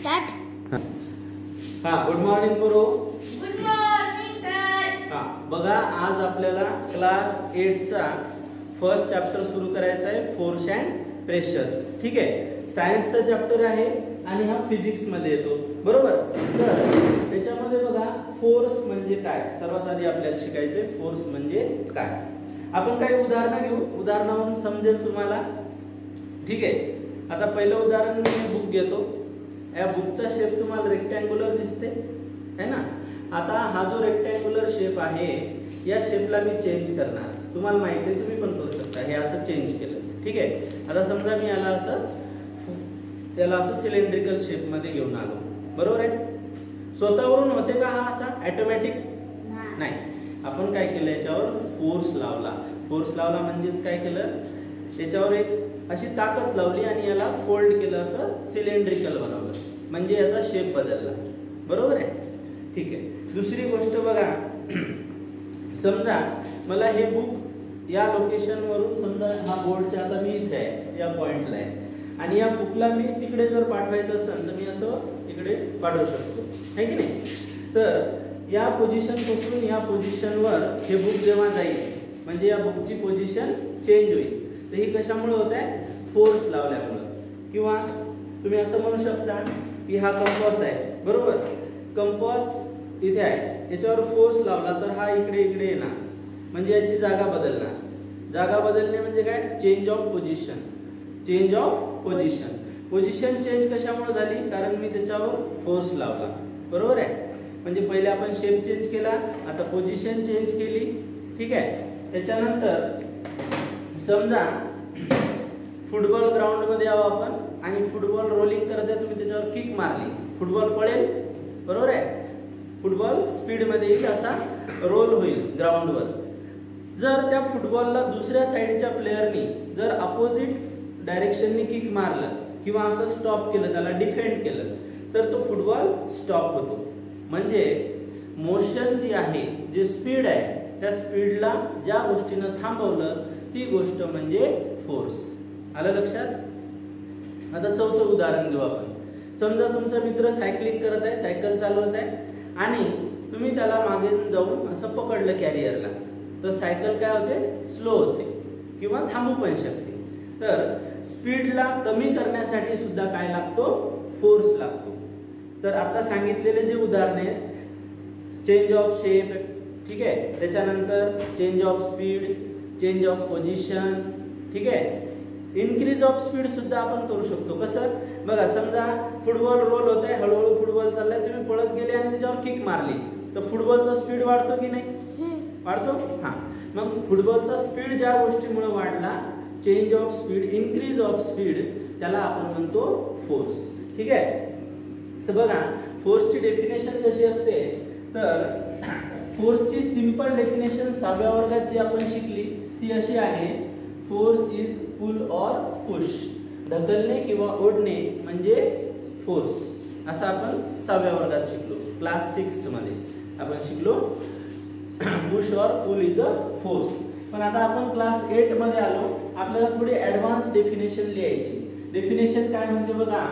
Start. हा, good morning गुरु. Good morning sir. हा, बघा आज आपल्याला क्लास 8 चा फर्स्ट चॅप्टर सुरू करायचा आहे, फोर्स अँड प्रेशर. ठीक आहे, सायन्सचा चॅप्टर आहे आणि हा फिजिक्स मध्ये येतो, बरोबर. तर त्याच्यामध्ये बघा फोर्स म्हणजे काय, सर्वात आधी आपल्याला शिकायचे फोर्स म्हणजे काय. आपण काही उदाहरणं घेऊ, उदाहरणावरून समजेल तुम्हाला. ठीक आहे, आता पहिलं उदाहरण मी बुक घेतो. या बुकचा शेप तुम्हाला रेक्टँग्युलर दिसते है ना. आता हा जो रेक्टँग्युलर शेप आहे या शेपला मी चेंज करणार. तुम्हाला माहिती आहे, तुम्ही पण करू शकता. हे असं चेंज केलं, ठीक आहे. आता समजा मी याला असं सिलेंड्रिकल शेप मध्ये घेऊन आलो, बरोबर आहे. स्वतःवरून होते का हा असा ऑटोमॅटिक? नाही. आपण काय केलं, याच्यावर फोर्स लावला. फोर्स लावला म्हणजेच काय केलं, याच्यावर एक अशी ताकद लावली आणि याला फोल्ड केलं, असं सिलेंड्रिकल बनवलं, म्हणजे याचा शेप बदलला, बरोबर आहे. ठीक आहे. दुसरी गोष्ट बघा, समजा मला हे बुक या लोकेशन वरून, समजा हा बोर्डच्या, आता मी इथे आहे, या पॉइंटला आहे, आणि या बुकला मी तिकडे जर पाठवायचं असेल तर मी असं इकडे पाठवू शकतो, आहे की नाही. तर या पोझिशन पासून या पोझिशनवर हे बुक जेव्हा जाईल, म्हणजे या बुकची पोझिशन चेंज होईल. तर ही कशामुळे होत आहे? फोर्स लावल्यामुळं. किंवा तुम्ही असं म्हणू शकता की हा कंपास आहे, बरोबर. कंपास इथे आहे, याच्यावर फोर्स लावला तर हा इकडे इकडे येणार, म्हणजे याची जागा बदलणार. जागा बदलणे म्हणजे काय? Change of position. Change of position. Position change कशामुळे झाली? कारण मी त्याच्यावर फोर्स लावला, बरोबर आहे. म्हणजे पहिले आपण शेप चेंज केला, आता पोझिशन चेंज केली, ठीक आहे. त्याच्यानंतर समजा फुटबॉल ग्राउंड मध्ये आहो आपण, आणि फुटबॉल रोलिंग करत आहे, तुम्ही त्याच्यावर किक मारली, फुटबॉल पळेल, बरोबर आहे. फुटबॉल स्पीड मध्ये येईल, असा रोल होईल ग्राउंडवर. जर त्या फुटबॉलला दुसऱ्या साईडच्या प्लेयरनी जर अपोजिट डायरेक्शननी किक मारलं किंवा असं स्टॉप केलं, त्याला डिफेंड केलं, तर तो फुटबॉल स्टॉप होतो. म्हणजे मोशन जी आहे, जे स्पीड आहे, त्या स्पीडला ज्या गोष्टीनं थांबवलं ती गोष्ट म्हणजे फोर्स. आलं लक्षात? आता चौथं उदाहरण घेऊ आपण. समजा तुमचा मित्र सायकलिंग करत आहे, सायकल चालवत आहे, आणि तुम्ही त्याला मागे जाऊन असं पकडलं कॅरियरला, तर सायकल काय होते? स्लो होते किंवा थांबू पण शकते. तर स्पीडला कमी करण्यासाठी सुद्धा काय लागतो? फोर्स लागतो. तर आता सांगितलेले जे उदाहरण आहे, चेंज ऑफ शेप, ठीक आहे, त्याच्यानंतर change of speed, change of position, ठीक आहे. इन्क्रीज ऑफ स्पीड सुद्धा आपण करू शकतो. कसं? बघा, समजा फुटबॉल रोल होत आहे, हळूहळू फुटबॉल चाललाय, तुम्ही पळत गेले आणि त्याच्यावर किक मारली, तर फुटबॉलचा स्पीड वाढतो की नाही? वाढतो. हा, मग फुटबॉलचा स्पीड ज्या गोष्टीमुळे वाढला, change of speed, increase of speed, त्याला आपण म्हणतो फोर्स. ठीक आहे. तर बघा, फोर्सची डेफिनेशन कशी असते, तर फोर्सची सिंपल डेफिनेशन 6व्या वर्गात जी आपण शिकली ती अशी आहे: force is pull or push. ढकलणे किंवा ओढणे म्हणजे फोर्स. असं आपण 6व्या वर्गात शिकलो. क्लास 6 मध्ये आपण शिकलो push or pull is a force. पण आता आपण क्लास 8 मध्ये आलो, आपल्याला थोडी ऍडव्हान्स डेफिनेशन लिहायची. डेफिनेशन काय म्हणते बघा: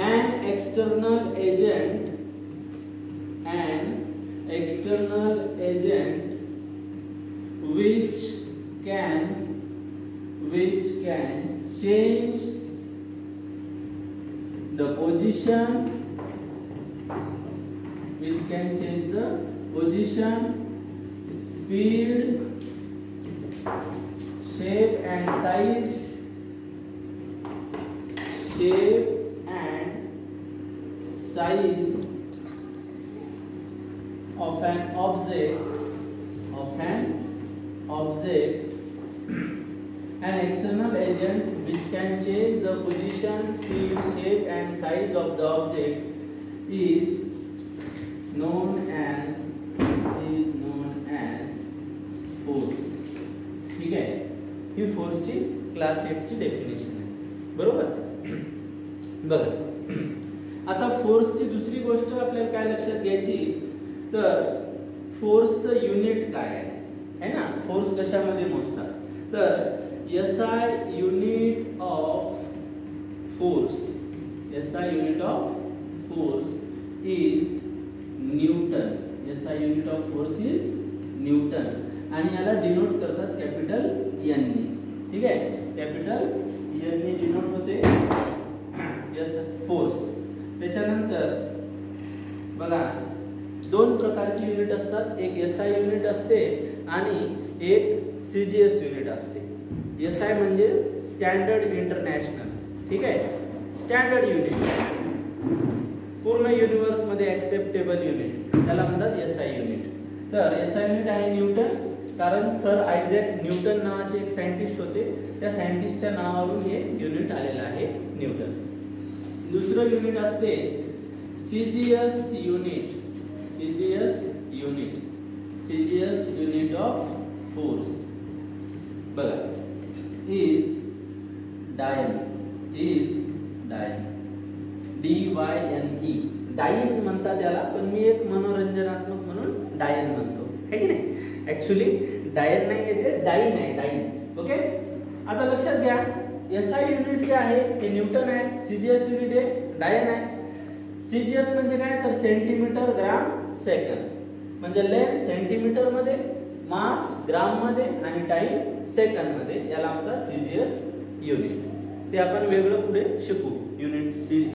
an external agent which can change the position, speed, shape and size of an object, an external agent which can change the position, speed, shape and size of the object is known as force. ठीक आहे. ही फोर्सची class 8 ची definition आहे, बरोबर. बघा, आता फोर्सची दुसरी गोष्ट आपल्याला काय लक्षात घ्यायची, तर फोर्सचं युनिट काय आहे ना. फोर्स कशामध्ये मोजतात, तर SI unit of force SI unit of force is Newton. SI unit of force is Newton आणि याला डिनोट करतात कॅपिटल N ने. ठीक आहे, कॅपिटल N ने डिनोट होते फोर्स. त्याच्यानंतर बघा दोन प्रकारची युनिट असतात, एक SI युनिट असते आणि एक CGS युनिट असते. SI म्हणजे स्टँडर्ड इंटरनॅशनल. ठीक आहे, स्टँडर्ड युनिट पूर्ण युनिवर्स मध्ये ऍक्सेप्टेबल युनिट त्याला म्हणतात SI युनिट. तर SI युनिट आहे न्यूटन, कारण सर आयझॅक न्यूटन नावाचे एक सायंटिस्ट होते, त्या सायंटिस्टच्या नावावरून हे युनिट आलेलं आहे न्यूटन. दुसरं युनिट असते CGS unit. CGS unit, CGS unit of force बघा इज डायन. DYNE डायन म्हणतात याला, पण मी एक मनोरंजनात्मक म्हणून डायन म्हणतो, है की नाही. ऍक्च्युली डायन नाही येते, डाईन आहे, डाईन. ओके, आता लक्षात घ्या SI युनिट जे आहे ते न्यूटन आहे, CGS युनिट आहे डायन आहे. CGS म्हणजे काय तर सेंटीमीटर ग्राम सेकंद, म्हणजे लेंथ सेंटीमीटर मध्ये, मास ग्राम मध्ये आणि टाइम सेकंद मध्ये, याला म्हणतात CGS युनिट. ते आपण वेगळं पुढे शिकू युनिट